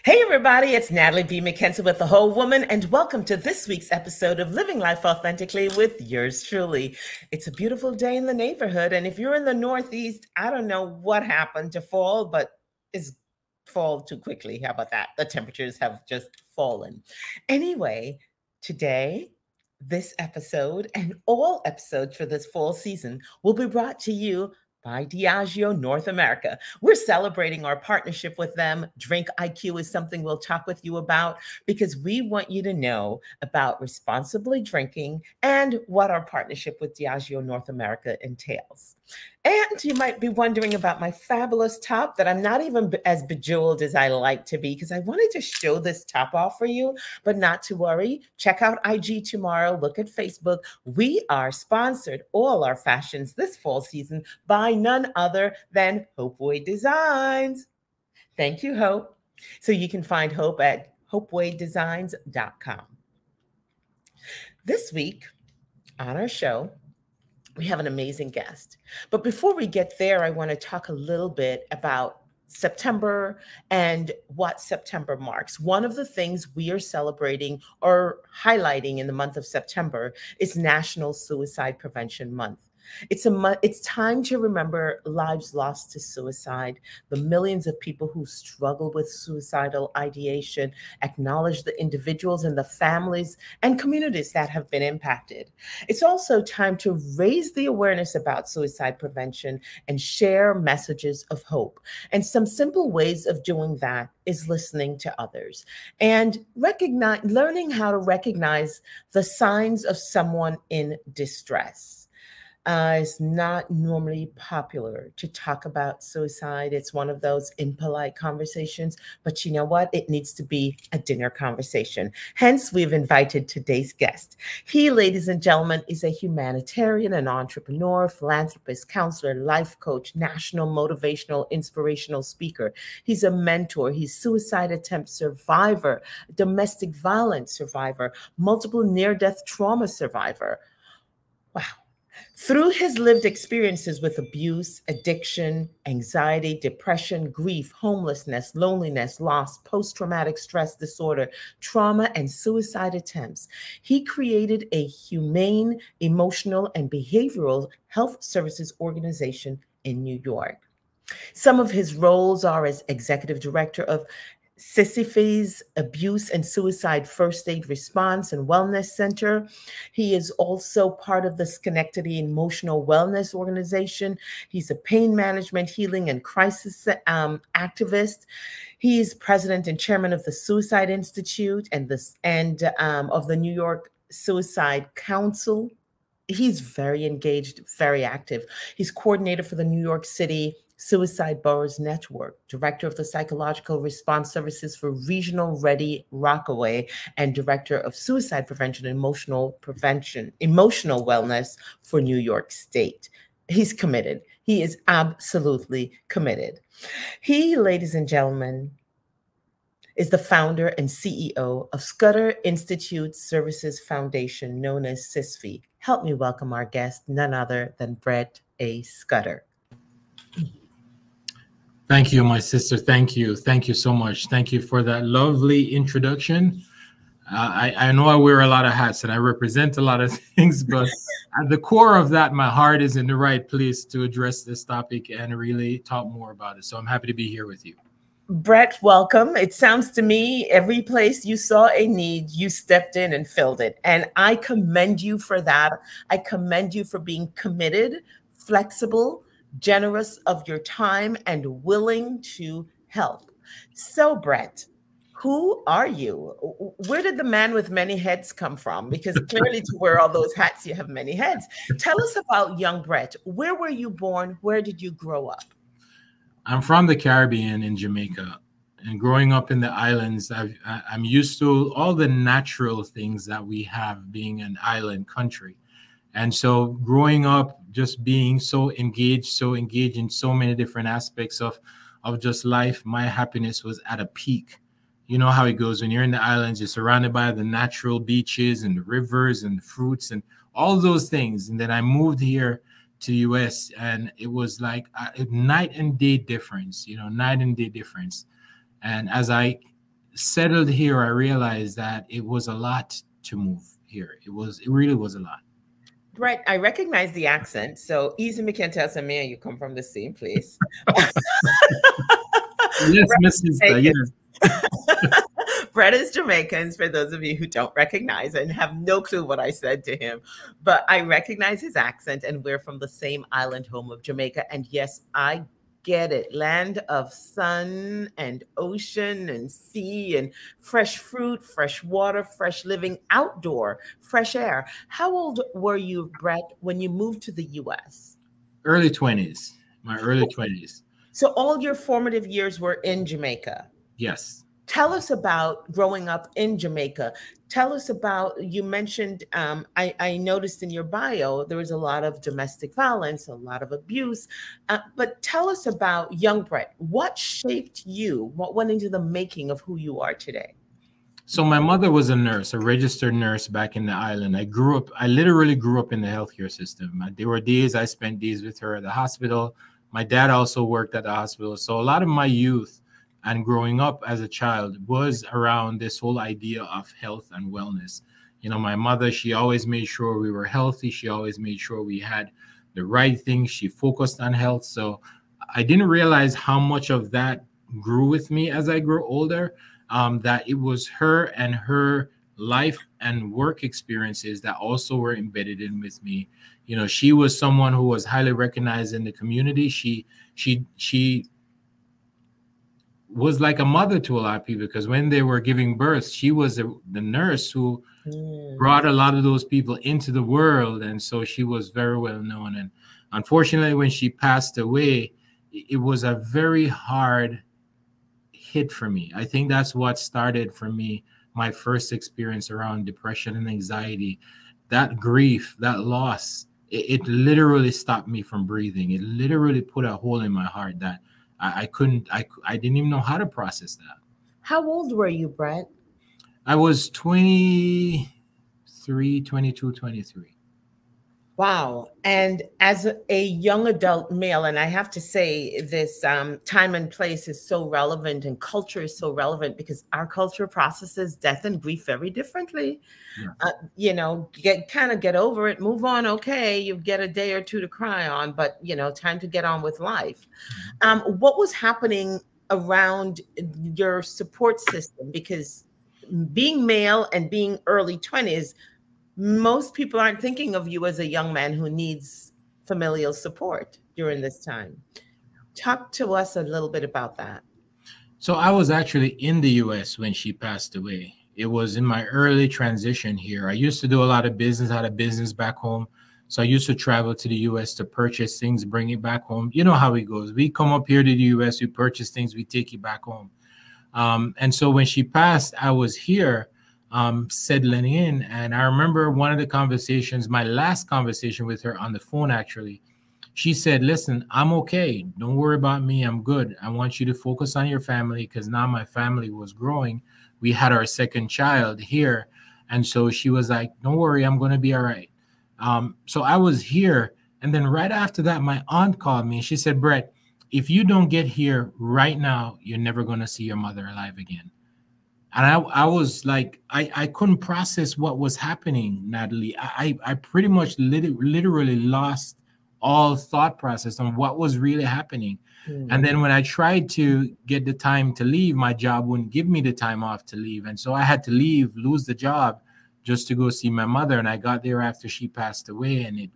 Hey everybody, it's Natalie B. McKenzie with The Whole Woman, and welcome to this week's episode of Living Life Authentically with yours truly. It's a beautiful day in the neighborhood, and if you're in the Northeast, I don't know what happened to fall, but it's fall too quickly. How about that? The temperatures have just fallen. Anyway, today, this episode and all episodes for this fall season will be brought to you by Diageo North America. We're celebrating our partnership with them. Drink IQ is something we'll talk with you about because we want you to know about responsibly drinking and what our partnership with Diageo North America entails. And you might be wondering about my fabulous top that I'm not even as bejeweled as I like to be because I wanted to show this top off for you, but not to worry. Check out IG tomorrow. Look at Facebook. We are sponsored, all our fashions this fall season, by none other than Hopeway Designs. Thank you, Hope. So you can find Hope at hopewaydesigns.com. This week on our show, we have an amazing guest. But before we get there, I want to talk a little bit about September and what September marks. One of the things we are celebrating or highlighting in the month of September is National Suicide Prevention Month. It's time to remember lives lost to suicide, the millions of people who struggle with suicidal ideation, acknowledge the individuals and the families and communities that have been impacted. It's also time to raise the awareness about suicide prevention and share messages of hope. And some simple ways of doing that is listening to others and learning how to recognize the signs of someone in distress. It's not normally popular to talk about suicide. It's one of those impolite conversations, but you know what? It needs to be a dinner conversation. Hence, we've invited today's guest. He, ladies and gentlemen, is a humanitarian, an entrepreneur, philanthropist, counselor, life coach, national motivational, inspirational speaker. He's a mentor. He's suicide attempt survivor, domestic violence survivor, multiple near-death trauma survivor. Wow. Through his lived experiences with abuse, addiction, anxiety, depression, grief, homelessness, loneliness, loss, post-traumatic stress disorder, trauma, and suicide attempts, he created a humane, emotional, and behavioral health services organization in New York. Some of his roles are as executive director of SISFI's Abuse and Suicide First Aid Response and Wellness Center. He is also part of the Schenectady Emotional Wellness Organization. He's a pain management, healing, and crisis activist. He is president and chairman of the Suicide Institute and of the New York Suicide Council. He's very engaged, very active. He's coordinator for the New York City Suicide Boroughs Network, director of the Psychological Response Services for Regional Ready Rockaway, and director of Suicide Prevention and Emotional Wellness for New York State. He's committed. He is absolutely committed. He, ladies and gentlemen, is the founder and CEO of Scudder Intervention Services Foundation, known as SISFI. Help me welcome our guest, none other than Brett A. Scudder. Thank you, my sister. Thank you. Thank you so much. Thank you for that lovely introduction. I know I wear a lot of hats and I represent a lot of things, but at the core of that, my heart is in the right place to address this topic and really talk more about it. So I'm happy to be here with you. Brett, welcome. It sounds to me every place you saw a need, you stepped in and filled it. And I commend you for that. I commend you for being committed, flexible, generous of your time, and willing to help. So, Brett, who are you? Where did the man with many heads come from? Because clearly to wear all those hats, you have many heads. Tell us about young Brett. Where were you born? Where did you grow up? I'm from the Caribbean in Jamaica, and growing up in the islands, I'm used to all the natural things that we have being an island country. And so growing up, just being so engaged in so many different aspects of just life, my happiness was at a peak. You know how it goes when you're in the islands, you're surrounded by the natural beaches and the rivers and the fruits and all those things. And then I moved here to the US, and it was like a night and day difference, night and day difference. And as I settled here, I realized that it was a lot to move here. It really was a lot. Brett, I recognize the accent. So, easy McKenzie and me, you come from the same place. Yes, Miss Sister, yes. Brett is Jamaican, for those of you who don't recognize and have no clue what I said to him. But I recognize his accent, and we're from the same island home of Jamaica. And yes, I get it. Land of sun and ocean and sea and fresh fruit, fresh water, fresh living, outdoor, fresh air. How old were you, Brett, when you moved to the US? Early 20s, my early 20s. So all your formative years were in Jamaica. Yes. Tell us about growing up in Jamaica. Tell us about, you mentioned, I noticed in your bio, there was a lot of domestic violence, a lot of abuse, but tell us about young Brett. What shaped you? What went into the making of who you are today? So my mother was a nurse, a registered nurse back in the island. I literally grew up in the healthcare system. There were days I spent days with her at the hospital. My dad also worked at the hospital. So a lot of my youth and growing up as a child was around this whole idea of health and wellness. You know, my mother, she always made sure we were healthy. She always made sure we had the right things. She focused on health. So I didn't realize how much of that grew with me as I grew older, that it was her and her life and work experiences that also were embedded in with me. You know, she was someone who was highly recognized in the community. She was like a mother to a lot of people, because when they were giving birth, she was the nurse who brought a lot of those people into the world. And so she was very well known. And unfortunately, when she passed away, it was a very hard hit for me. I think that's what started for me, my first experience around depression and anxiety. That grief, that loss, it literally stopped me from breathing. It literally put a hole in my heart that I didn't even know how to process that. How old were you, Brett? I was 23, 22, 23. Wow. And as a young adult male, and I have to say this, time and place is so relevant, and culture is so relevant, because our culture processes death and grief very differently. Yeah. You know, get over it, move on. Okay, you get a day or two to cry on, but you know, time to get on with life. What was happening around your support system? Because being male and being early 20s, most people aren't thinking of you as a young man who needs familial support during this time. Talk to us a little bit about that. So I was actually in the US when she passed away. It was in my early transition here. I used to do a lot of business, had a business back home. So I used to travel to the US to purchase things, bring it back home. You know how it goes. We come up here to the US, we purchase things, we take it back home. And so when she passed, I was here settling in. And I remember one of the conversations, my last conversation with her on the phone, actually, she said, listen, I'm okay. Don't worry about me. I'm good. I want you to focus on your family, because now my family was growing. We had our second child here. And so she was like, don't worry, I'm going to be all right. So I was here. And then right after that, my aunt called me and she said, Brett, if you don't get here right now, you're never going to see your mother alive again. And I was like, I couldn't process what was happening, Natalie. I pretty much literally lost all thought process on what was really happening. And then when I tried to get the time to leave, my job wouldn't give me the time off to leave. And so I had to leave, lose the job just to go see my mother. And I got there after she passed away. And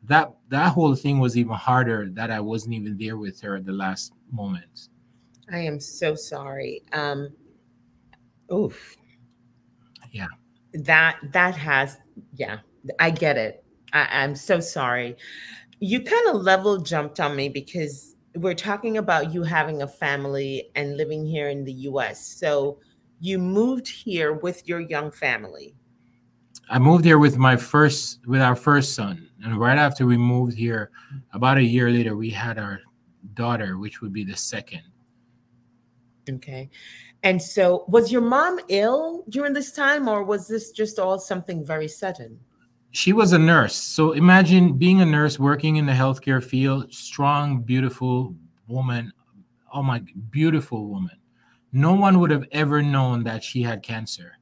that whole thing was even harder, that I wasn't even there with her at the last moments. I am so sorry. Oof. Yeah. That has, yeah, I get it. I'm so sorry. You kind of level jumped on me, because we're talking about you having a family and living here in the US. So you moved here with your young family. I moved here with our first son. And right after we moved here, about a year later, we had our daughter, which would be the second. Okay. And so was your mom ill during this time, or was this just all something very sudden? She was a nurse. So imagine being a nurse working in the healthcare field, strong, beautiful woman. Oh my, beautiful woman. no one would have ever known that she had cancer.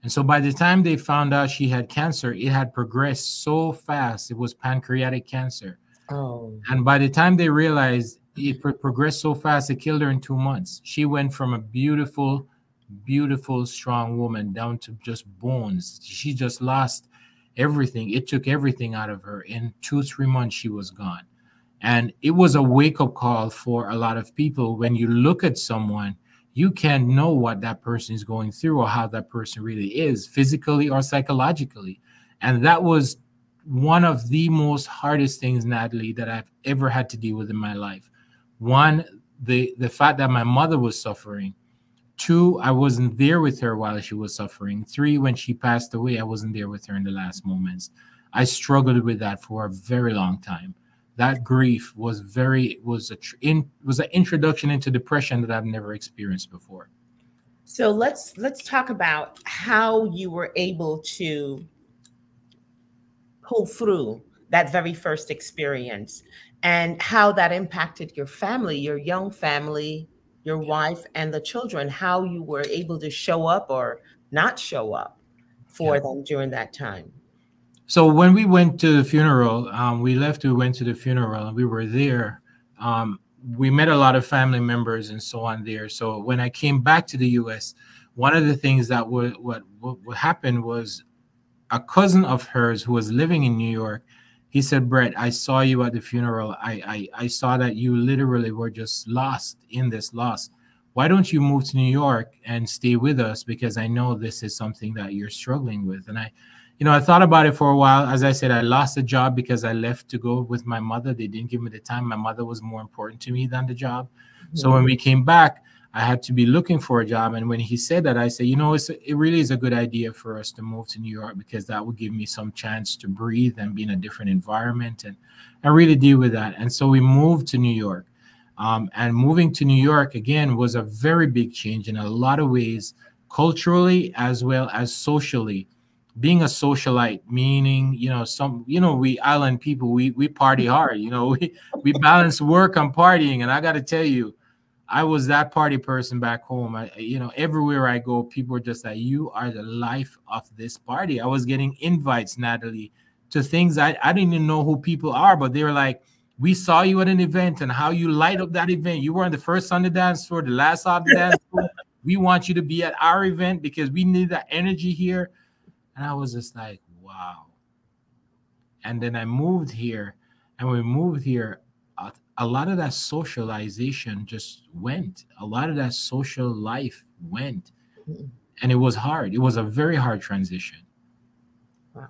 And so by the time they found out she had cancer, it had progressed so fast. It was pancreatic cancer. Oh. And by the time they realized it progressed so fast, it killed her in 2 months. She went from a beautiful, beautiful, strong woman down to just bones. She just lost everything. It took everything out of her. In 2-3 months, she was gone. And it was a wake-up call for a lot of people. When you look at someone, you can't know what that person is going through or how that person really is, physically or psychologically. And that was one of the most hardest things, Natalie, that I've ever had to deal with in my life. One, the fact that my mother was suffering. 2, I wasn't there with her while she was suffering. 3, when she passed away, I wasn't there with her in the last moments. I struggled with that for a very long time. That grief was an introduction into depression that I've never experienced before. So let's talk about how you were able to pull through that very first experience and how that impacted your family, your young family, your wife, and the children, how you were able to show up or not show up for them during that time. So when we went to the funeral, we went to the funeral, and we were there. We met a lot of family members and so on there. So when I came back to the U.S., one of the things that what happened was a cousin of hers who was living in New York. He said, "Brett, I saw you at the funeral. I saw that you literally were just lost in this loss. Why don't you move to New York and stay with us? Because I know this is something that you're struggling with." And I thought about it for a while. As I said, I lost a job because I left to go with my mother. They didn't give me the time. My mother was more important to me than the job. Mm-hmm. So when we came back, I had to be looking for a job. And when he said that, I said, it really is a good idea for us to move to New York, because that would give me some chance to breathe and be in a different environment and really deal with that. And so we moved to New York. And moving to New York, again, was a very big change in a lot of ways, culturally as well as socially. Being a socialite, meaning, we island people, we party hard, we balance work and partying. And I got to tell you, I was that party person back home. Everywhere I go, people are just like, you are the life of this party. I was getting invites, Natalie, to things I didn't even know who people are, but they were like, we saw you at an event and how you light up that event. You weren't the first on the dance floor, the last off the dance floor. We want you to be at our event because we need that energy here. And I was just like, wow. And then I moved here, and when we moved here, a lot of that socialization just went. A lot of that social life went. And it was hard. It was a very hard transition. Wow.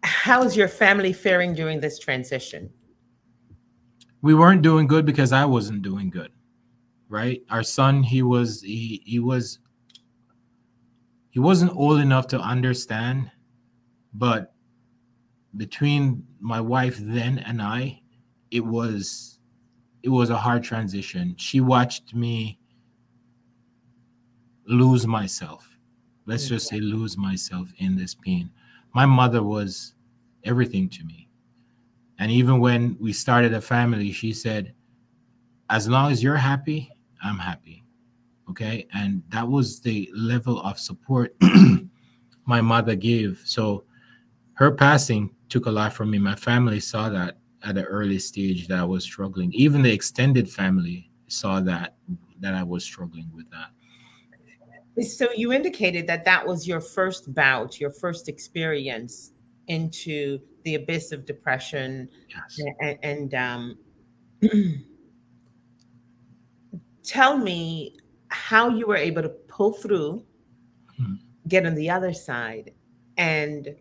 How is your family faring during this transition? We weren't doing good because I wasn't doing good, right? Our son, he wasn't old enough to understand, but between my wife then and I, it was a hard transition. She watched me lose myself. Let's just say lose myself in this pain. My mother was everything to me. And even when we started a family, she said, as long as you're happy, I'm happy. Okay. And that was the level of support my mother gave. So her passing took a lot from me. My family saw that at an early stage, that I was struggling. Even the extended family saw that I was struggling with that. So you indicated that was your first bout, your first experience into the abyss of depression. Yes. And tell me how you were able to pull through, get on the other side, and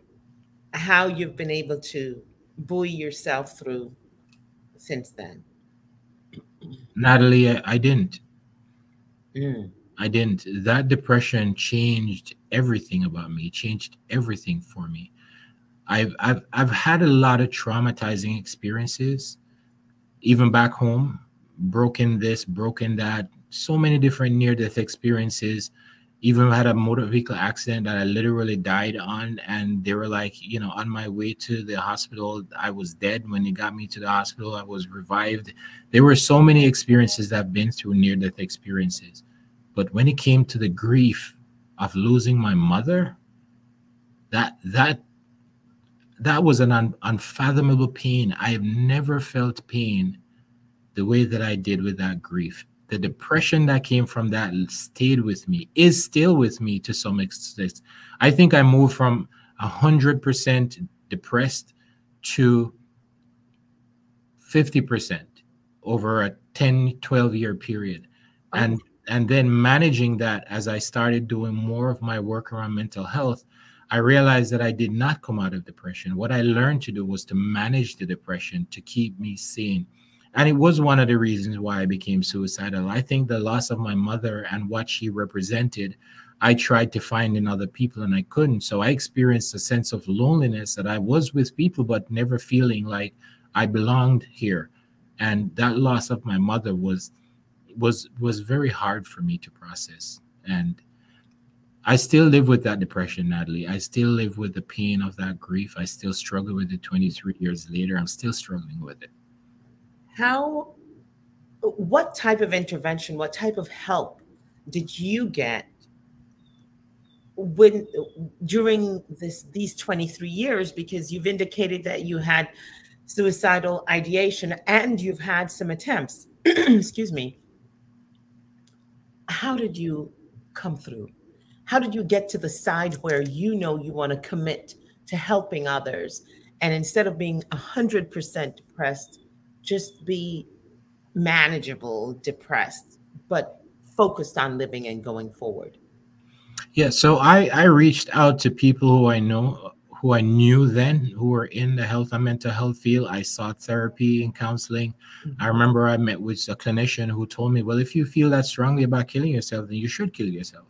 how you've been able to buoy yourself through since then. Natalie, I didn't. I didn't. That depression changed everything about me. It changed everything for me. I've had a lot of traumatizing experiences, even back home, broken this, broken that, so many different near-death experiences. Even had a motor vehicle accident that I literally died on, and they were like, you know, on my way to the hospital, I was dead. When they got me to the hospital, I was revived. There were so many experiences that I've been through, near-death experiences. But when it came to the grief of losing my mother, that was an unfathomable pain. I have never felt pain the way that I did with that grief. The depression that came from that stayed with me, is still with me to some extent. I think I moved from 100% depressed to 50% over a 10, 12-year period. And then managing that, as I started doing more of my work around mental health, I realized that I did not come out of depression. What I learned to do was to manage the depression to keep me sane. And it was one of the reasons why I became suicidal. I think the loss of my mother and what she represented, I tried to find in other people and I couldn't. So I experienced a sense of loneliness, that I was with people, but never feeling like I belonged here. And that loss of my mother was very hard for me to process. And I still live with that depression, Natalie. I still live with the pain of that grief. I still struggle with it 23 years later. I'm still struggling with it. What type of intervention, what type of help did you get during these 23 years? Because you've indicated that you had suicidal ideation and you've had some attempts. Excuse me. How did you come through? How did you get to the side where you know you want to commit to helping others, and instead of being 100% depressed, just be manageable depressed, but focused on living and going forward? Yeah, so I reached out to people who I knew then, who were in the health and mental health field. I sought therapy and counseling. Mm-hmm. I remember I met with a clinician who told me, well, if you feel that strongly about killing yourself, then you should kill yourself.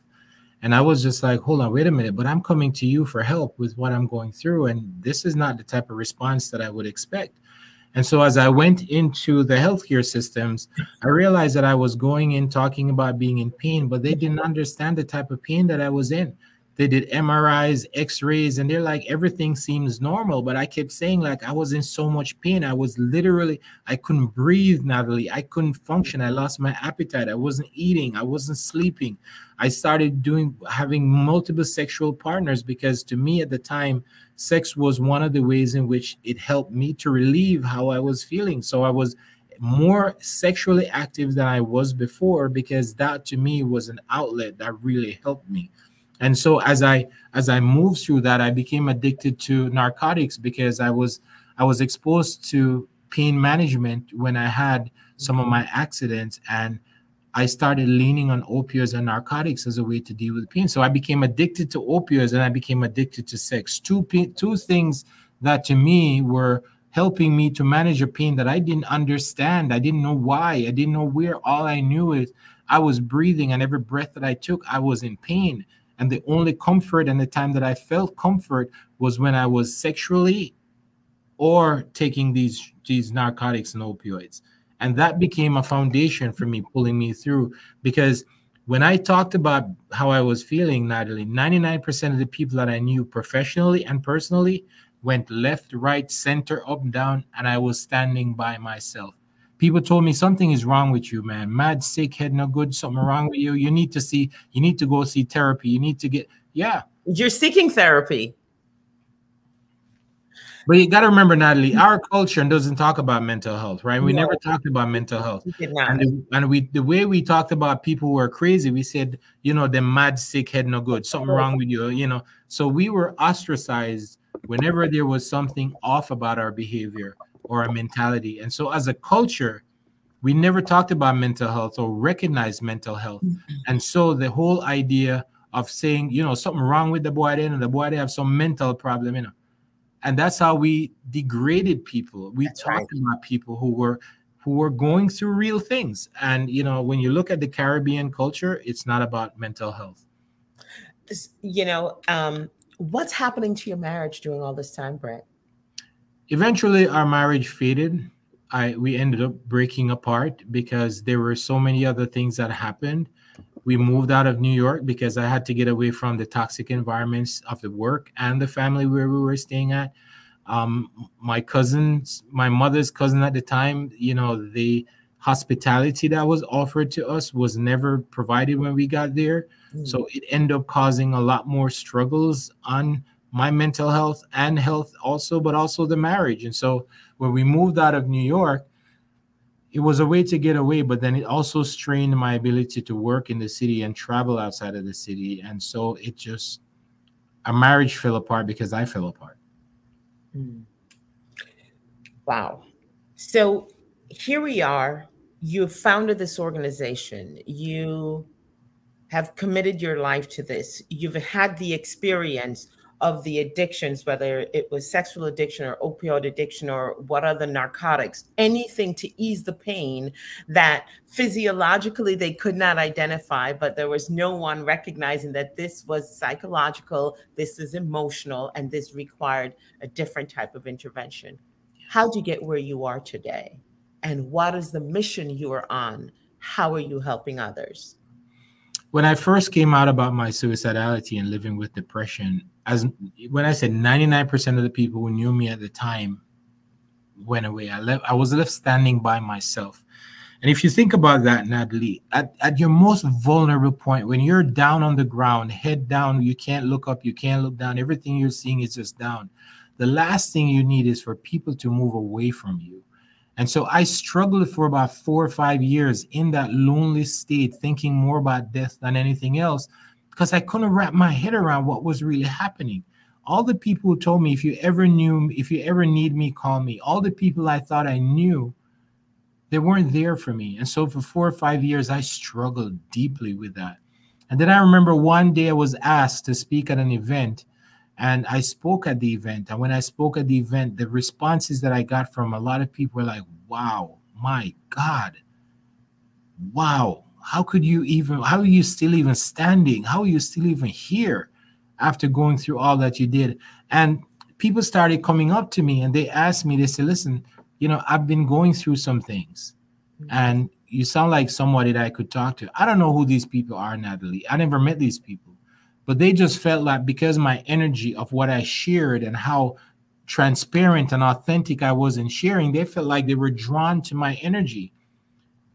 And I was just like, hold on, wait a minute, but I'm coming to you for help with what I'm going through. And this is not the type of response that I would expect. And so as I went into the healthcare systems, I realized that I was going in talking about being in pain, but they didn't understand the type of pain that I was in. They did MRIs, X-rays, and they're like, everything seems normal. But I kept saying, like, I was in so much pain. I was literally, I couldn't breathe, Natalie. I couldn't function. I lost my appetite. I wasn't eating. I wasn't sleeping. I started having multiple sexual partners, because to me at the time, sex was one of the ways in which it helped me to relieve how I was feeling. So I was more sexually active than I was before, because that to me was an outlet that really helped me. And so as I moved through that, I became addicted to narcotics, because I was exposed to pain management when I had some of my accidents, and I started leaning on opioids and narcotics as a way to deal with pain. So I became addicted to opioids and I became addicted to sex. Two things that to me were helping me to manage a pain that I didn't understand. I didn't know why. I didn't know where. All I knew is I was breathing, and every breath that I took, I was in pain. And the only comfort and the time that I felt comfort was when I was sexually or taking these narcotics and opioids. And that became a foundation for me, pulling me through. Because when I talked about how I was feeling, Natalie, 99% of the people that I knew professionally and personally went left, right, center, up, down, and I was standing by myself. People told me, something is wrong with you, man. Mad, sick, head no good, something wrong with you. You need to go see therapy. You need to get, yeah. You're seeking therapy. But you got to remember, Natalie, our culture doesn't talk about mental health, right? We never talked about mental health. The way we talked about people who are crazy, we said, they're mad, sick, head no good, something wrong with you, So we were ostracized whenever there was something off about our behavior or our mentality. And so as a culture, we never talked about mental health or recognized mental health. And so the whole idea of saying, something wrong with the boy, and the boy, they have some mental problem, And that's how we degraded people. We talked about people who were going through real things. And, when you look at the Caribbean culture, it's not about mental health. What's happening to your marriage during all this time, Brett? Eventually, our marriage faded. We ended up breaking apart because there were so many other things that happened. We moved out of New York because I had to get away from the toxic environments of the work and the family where we were staying at. My cousins, my mother's cousin at the time, you know, the hospitality that was offered to us was never provided when we got there. So it ended up causing a lot more struggles on my mental health and health also, but also the marriage. And so when we moved out of New York, it was a way to get away, but then it also strained my ability to work in the city and travel outside of the city. And so it just, our marriage fell apart because I fell apart. Wow. So here we are. You founded this organization. You have committed your life to this. You've had the experience of the addictions, whether it was sexual addiction or opioid addiction or what other narcotics, anything to ease the pain that physiologically they could not identify, but there was no one recognizing that this was psychological, this is emotional, and this required a different type of intervention. How'd you get where you are today? And what is the mission you are on? How are you helping others? When I first came out about my suicidality and living with depression, as when I said 99% of the people who knew me at the time went away, I was left standing by myself. And if you think about that, Natalie, at your most vulnerable point, when you're down on the ground, head down, you can't look up, you can't look down, everything you're seeing is just down. The last thing you need is for people to move away from you. And so I struggled for about 4 or 5 years in that lonely state, thinking more about death than anything else, because I couldn't wrap my head around what was really happening. All the people who told me, if you ever need me, call me. All the people I thought I knew, they weren't there for me. And so for 4 or 5 years, I struggled deeply with that. And then I remember one day I was asked to speak at an event. And I spoke at the event. And when I spoke at the event, the responses that I got from a lot of people were like, wow, my God, wow. How are you still even standing? How are you still even here after going through all that you did? And people started coming up to me and they asked me, they said, listen, you know, I've been going through some things and you sound like somebody that I could talk to. I don't know who these people are, Natalie. I never met these people. But they just felt like because my energy of what I shared and how transparent and authentic I was in sharing, they felt like they were drawn to my energy.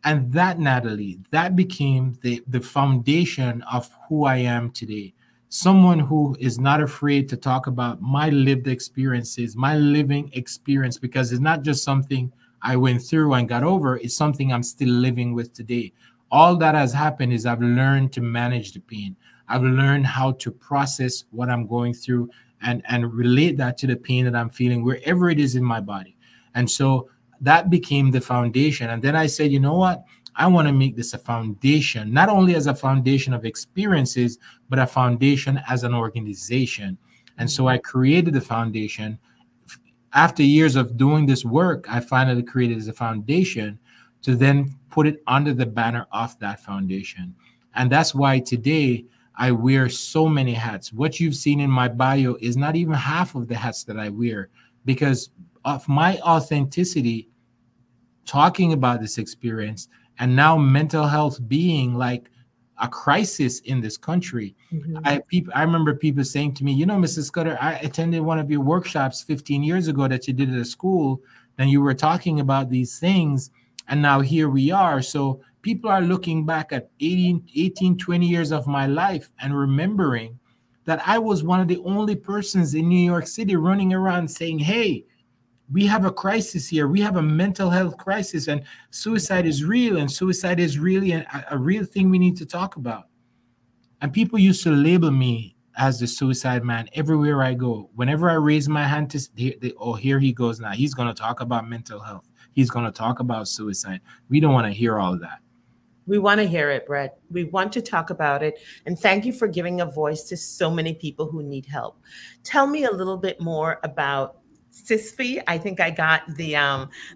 And that, Natalie, that became the foundation of who I am today. Someone who is not afraid to talk about my lived experiences, my living experience, because it's not just something I went through and got over. It's something I'm still living with today. All that has happened is I've learned to manage the pain. I've learned how to process what I'm going through and relate that to the pain that I'm feeling wherever it is in my body. And so that became the foundation. And then I said, you know what? I want to make this a foundation, not only as a foundation of experiences, but a foundation as an organization. And so I created the foundation. After years of doing this work, I finally created as a foundation to then put it under the banner of that foundation. And that's why today I wear so many hats. What you've seen in my bio is not even half of the hats that I wear because of my authenticity, talking about this experience, and now mental health being like a crisis in this country. I remember people saying to me, you know, Mrs. Scudder, I attended one of your workshops 15 years ago that you did at a school, and you were talking about these things, and now here we are. So people are looking back at 18, 20 years of my life and remembering that I was one of the only persons in New York City running around saying, hey, we have a crisis here. We have a mental health crisis, and suicide is real, and suicide is really a real thing we need to talk about. And people used to label me as the suicide man everywhere I go. Whenever I raise my hand to, oh, here he goes now. He's going to talk about mental health. He's going to talk about suicide. We don't want to hear all of that. We want to hear it, Brett. We want to talk about it. And thank you for giving a voice to so many people who need help. Tell me a little bit more about SISFI. I think I got the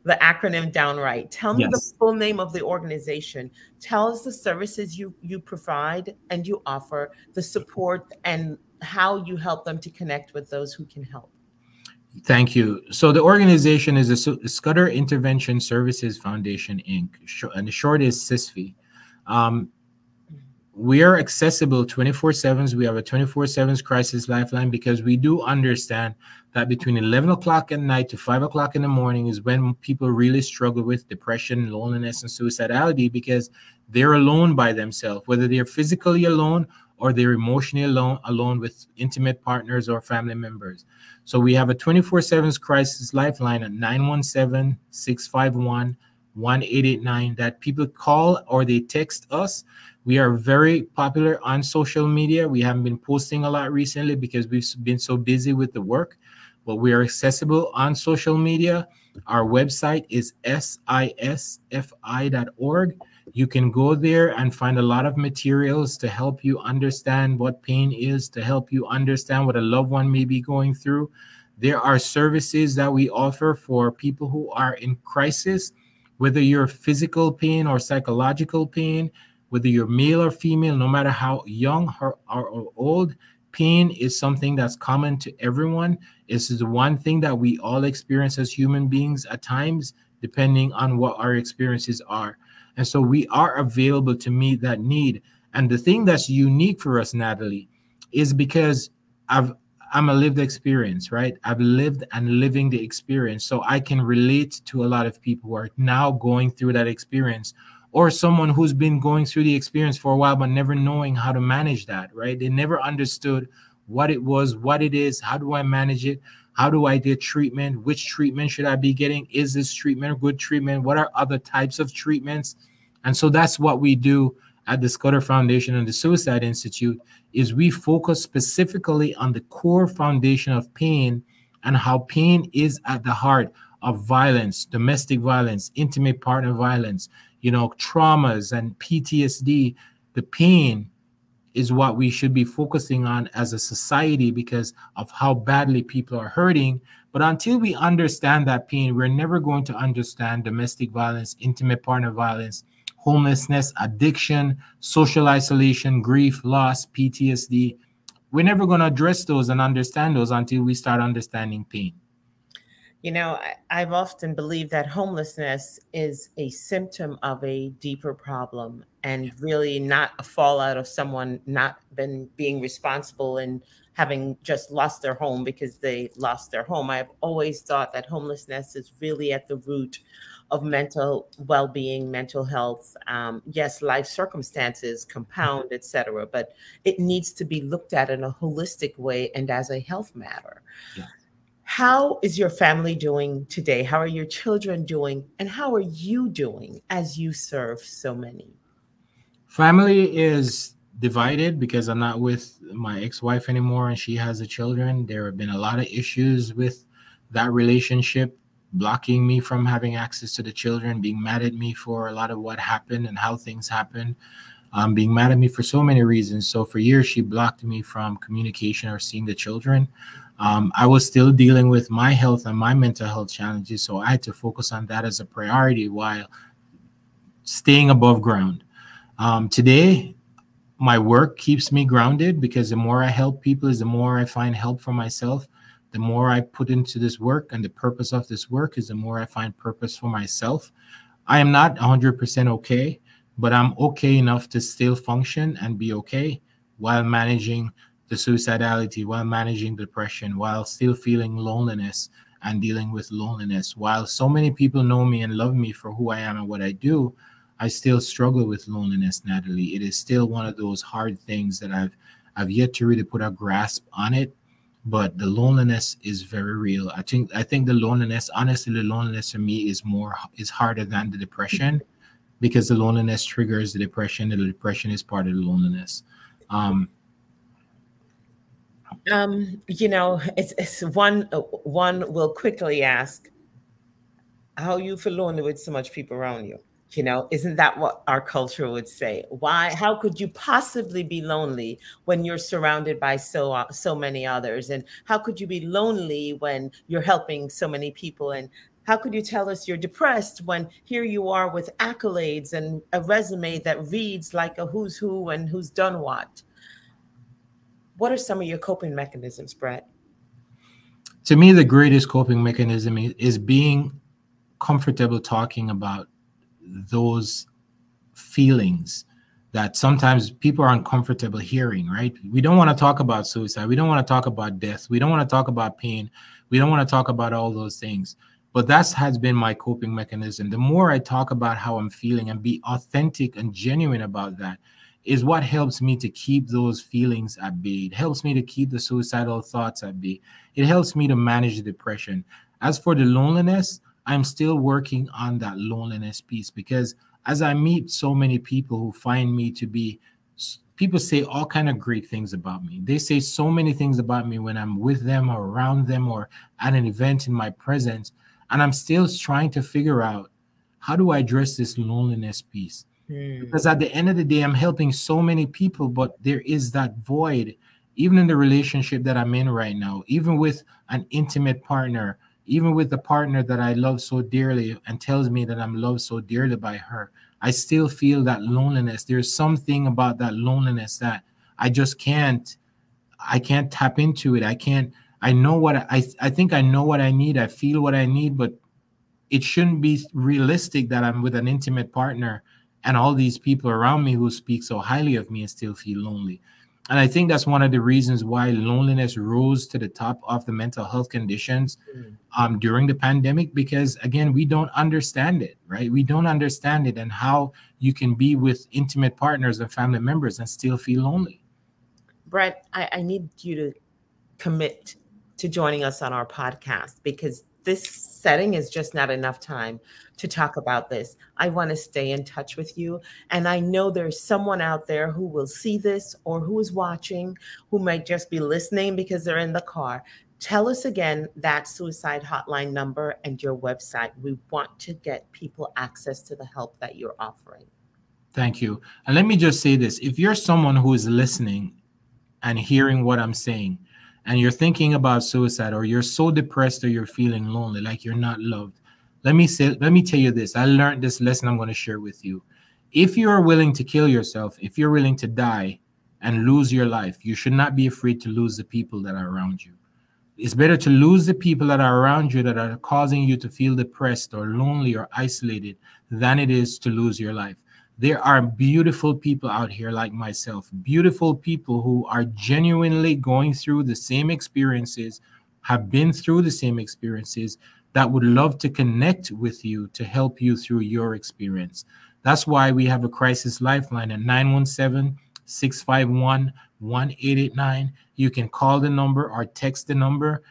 acronym down right. Tell me the full name of the organization. Tell us the services you provide and you offer, the support, and how you help them to connect with those who can help. Thank you. So the organization is the Scudder Intervention Services Foundation, Inc., and the short is SISFI. we are accessible 24/7. We have a 24/7 crisis lifeline because we do understand that between 11 o'clock at night to 5 o'clock in the morning is when people really struggle with depression, loneliness, and suicidality, because they're alone by themselves, whether they're physically alone or they're emotionally alone with intimate partners or family members. So we have a 24/7 crisis lifeline at 917-651-1889 that people call or they text us. We are very popular on social media. We haven't been posting a lot recently because we've been so busy with the work, but we are accessible on social media. Our website is SISFI.org. You can go there and find a lot of materials to help you understand what pain is, to help you understand what a loved one may be going through. There are services that we offer for people who are in crisis, whether you're physical pain or psychological pain, whether you're male or female, no matter how young or old. Pain is something that's common to everyone. This is the one thing that we all experience as human beings at times, depending on what our experiences are. And so we are available to meet that need. And the thing that's unique for us, Natalie, is because I'm a lived experience, right? I've lived and living the experience. So I can relate to a lot of people who are now going through that experience, or someone who's been going through the experience for a while, but never knowing how to manage that, right? They never understood what it was, what it is, how do I manage it? How do I get treatment? Which treatment should I be getting? Is this treatment a good treatment? What are other types of treatments? And so that's what we do at the Scudder Foundation and the Suicide Institute, is we focus specifically on the core foundation of pain and how pain is at the heart of violence, domestic violence, intimate partner violence, traumas and PTSD. The pain is what we should be focusing on as a society because of how badly people are hurting. But until we understand that pain, we're never going to understand domestic violence, intimate partner violence, homelessness, addiction, social isolation, grief, loss, PTSD. We're never going to address those and understand those until we start understanding pain. I've often believed that homelessness is a symptom of a deeper problem and really not a fallout of someone not being responsible and having just lost their home because they lost their home. I've always thought that homelessness is really at the root of mental well-being, mental health. Yes, life circumstances compound, etc., but it needs to be looked at in a holistic way and as a health matter. Yeah. How is your family doing today? How are your children doing? And how are you doing as you serve so many? Family is divided because I'm not with my ex-wife anymore and she has the children. There have been a lot of issues with that relationship, blocking me from having access to the children, being mad at me for a lot of what happened and how things happened, being mad at me for so many reasons. So for years, she blocked me from communication or seeing the children. I was still dealing with my health and my mental health challenges, so I had to focus on that as a priority while staying above ground. Today, my work keeps me grounded because the more I help people is the more I find help for myself. The more I put into this work, and the purpose of this work is the more I find purpose for myself. I am not 100% okay, but I'm okay enough to still function and be okay while managing the suicidality, while managing depression, while still feeling loneliness and dealing with loneliness. While so many people know me and love me for who I am and what I do, I still struggle with loneliness, Natalie. It is still one of those hard things that I've yet to really put a grasp on it. But the loneliness is very real. I think the loneliness, honestly, the loneliness for me is harder than the depression, because the loneliness triggers the depression, and the depression is part of the loneliness. It's one will quickly ask, how you feel lonely with so much people around you? Isn't that what our culture would say? How could you possibly be lonely when you're surrounded by so many others? And how could you be lonely when you're helping so many people? And how could you tell us you're depressed when here you are with accolades and a resume that reads like a who's who and who's done what? What are some of your coping mechanisms, Brett? To me, the greatest coping mechanism is being comfortable talking about those feelings that sometimes people are uncomfortable hearing, right? We don't want to talk about suicide. We don't want to talk about death. We don't want to talk about pain. We don't want to talk about all those things. But that has been my coping mechanism. The more I talk about how I'm feeling and be authentic and genuine about that is what helps me to keep those feelings at bay. It helps me to keep the suicidal thoughts at bay. It helps me to manage depression. As for the loneliness, I'm still working on that loneliness piece, because as I meet so many people who find me to be, people say all kind of great things about me. They say so many things about me when I'm with them or around them or at an event in my presence. And I'm still trying to figure out, how do I address this loneliness piece? Because at the end of the day, I'm helping so many people, but there is that void, even in the relationship that I'm in right now, even with an intimate partner, even with the partner that I love so dearly and tells me that I'm loved so dearly by her. I still feel that loneliness. There's something about that loneliness that I just can't tap into it. I know what I think I know what I need. I feel what I need, but it shouldn't be realistic that I'm with an intimate partner and all these people around me who speak so highly of me and still feel lonely. And I think that's one of the reasons why loneliness rose to the top of the mental health conditions during the pandemic, because again, we don't understand it, right? We don't understand it, and how you can be with intimate partners and family members and still feel lonely. Brett, I need you to commit to joining us on our podcast, because this setting is just not enough time to talk about this. I want to stay in touch with you. And I know there's someone out there who will see this or who is watching, who might just be listening because they're in the car. Tell us again that suicide hotline number and your website. We want to get people access to the help that you're offering. Thank you. And let me just say this. If you're someone who is listening and hearing what I'm saying, and you're thinking about suicide, or you're so depressed, or you're feeling lonely, like you're not loved, let me tell you this. I learned this lesson I'm going to share with you. If you are willing to kill yourself, if you're willing to die and lose your life, you should not be afraid to lose the people that are around you. It's better to lose the people that are around you that are causing you to feel depressed or lonely or isolated than it is to lose your life. There are beautiful people out here like myself, beautiful people who are genuinely going through the same experiences, have been through the same experiences, that would love to connect with you to help you through your experience. That's why we have a crisis lifeline at 917-651-1889. You can call the number or text the number.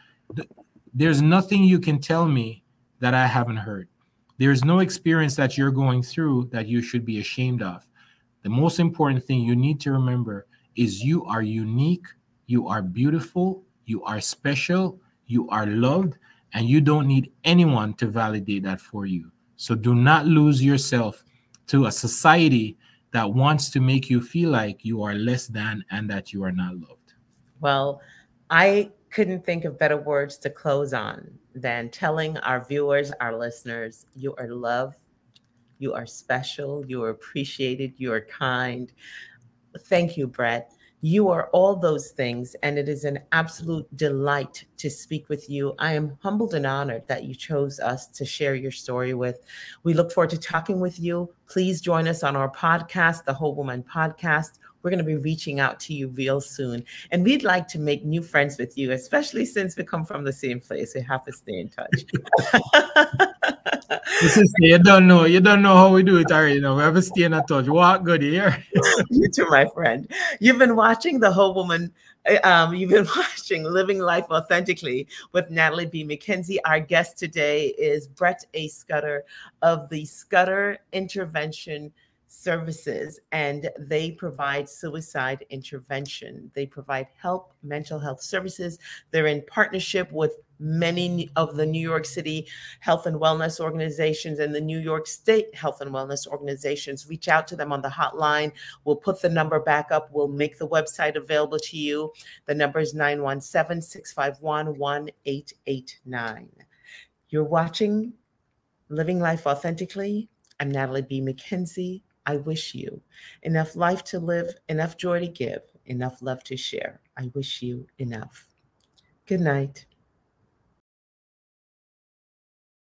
There's nothing you can tell me that I haven't heard. There's no experience that you're going through that you should be ashamed of. The most important thing you need to remember is you are unique, you are beautiful, you are special, you are loved, and you don't need anyone to validate that for you. So do not lose yourself to a society that wants to make you feel like you are less than and that you are not loved. Well, I couldn't think of better words to close on than telling our viewers, our listeners, you are loved, you are special, you are appreciated, you are kind. Thank you, Brett. You are all those things, and it is an absolute delight to speak with you. I am humbled and honored that you chose us to share your story with. We look forward to talking with you. Please join us on our podcast, the Whole Woman Podcast. We're going to be reaching out to you real soon. And we'd like to make new friends with you, especially since we come from the same place. We have to stay in touch. You don't know how we do it already. We have to stay in touch. What good here? You too, my friend. You've been watching The Whole Woman. You've been watching Living Life Authentically with Natalie B. McKenzie. Our guest today is Brett A. Scudder of the Scudder Intervention Services, and they provide suicide intervention. They provide help, mental health services. They're in partnership with many of the New York City health and wellness organizations and the New York State health and wellness organizations. Reach out to them on the hotline. We'll put the number back up. We'll make the website available to you. The number is 917-651-1889. You're watching Living Life Authentically. I'm Natalie B. McKenzie. I wish you enough life to live, enough joy to give, enough love to share. I wish you enough. Good night.